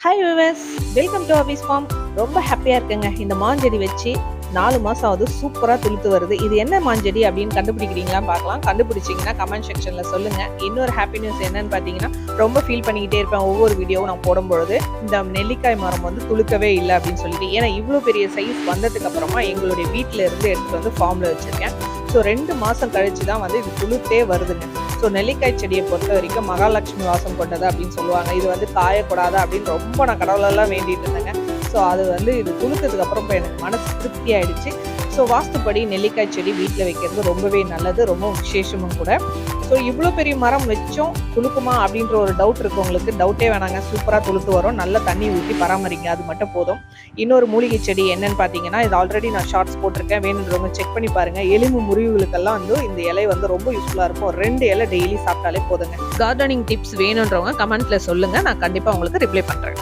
Hi viewers, welcome to அபீஸ் farm. ரொம்ப ஹாப்பியாக இருக்குங்க. இந்த மாஞ்செடி வச்சு 4 மாதம் ஆகுது, சூப்பராக துளுத்து வருது. இது என்ன மாஞ்செடி அப்படின்னு கண்டுபிடிக்கிறீங்களா பார்க்கலாம். கண்டுபிடிச்சிங்கன்னா கமெண்ட் செக்ஷனில் சொல்லுங்கள். இன்னொரு ஹாப்பி நியூஸ் என்னன்னு பார்த்தீங்கன்னா, ரொம்ப ஃபீல் பண்ணிக்கிட்டே இருப்பேன் ஒவ்வொரு வீடியோவும் நான் போடும்பொழுது. இந்த நெல்லிக்காய் மரம் வந்து துளுக்கவே இல்லை அப்படின்னு சொல்லிட்டு, ஏன்னா இவ்வளோ பெரிய சைஸ் வந்ததுக்கு அப்புறமா எங்களுடைய வீட்டில் இருந்து எடுத்துகிட்டு வந்து ஃபார்மில் வச்சுருக்கேன். ஸோ 2 மாதம் கழிச்சு தான் வந்து இது துளுத்தே வருதுங்க. ஸோ நெல்லிக்காய் செடியை பொறுத்த வரைக்கும் மகாலட்சுமி வாசம் கொண்டது அப்படின்னு சொல்லுவாங்க. இது வந்து காயக்கூடாது அப்படின்னு ரொம்ப நான் கடவுளெல்லாம் வேண்டிட்டு இருந்தேங்க. ஸோ அது வந்து இது துளுத்ததுக்கு அப்புறம் இப்போ எனக்கு மனசு திருப்தி ஆயிடுச்சு. ஸோ வாஸ்துப்படி நெல்லிக்காய் செடி வீட்டில் வைக்கிறது ரொம்பவே நல்லது, ரொம்ப விசேஷமும் கூட. ஸோ இவ்வளோ பெரிய மரம் வச்சோம் துளுக்குமா அப்படின்ற ஒரு டவுட் இருக்கு உங்களுக்கு. டவுட்டே வேணாங்க, சூப்பராக துளுத்து வரும். நல்ல தண்ணி ஊற்றி பராமரிங்க, அது மட்டும் போதும். இன்னொரு மூலிகை செடி என்னன்னு பார்த்தீங்கன்னா, இது ஆல்ரெடி நான் ஷார்ட்ஸ் போட்டிருக்கேன், வேணுன்றவங்க செக் பண்ணி பாருங்க. எலும்பு முறிவுகளுக்கெல்லாம் வந்து இந்த இலை வந்து ரொம்ப யூஸ்ஃபுல்லாக இருக்கும். 2 இலை டெய்லி சாப்பிட்டாலே போதுங்க. கார்டனிங் டிப்ஸ் வேணுன்றவங்க கமெண்ட்ல சொல்லுங்க, நான் கண்டிப்பாக உங்களுக்கு ரிப்ளை பண்ணுறேன்.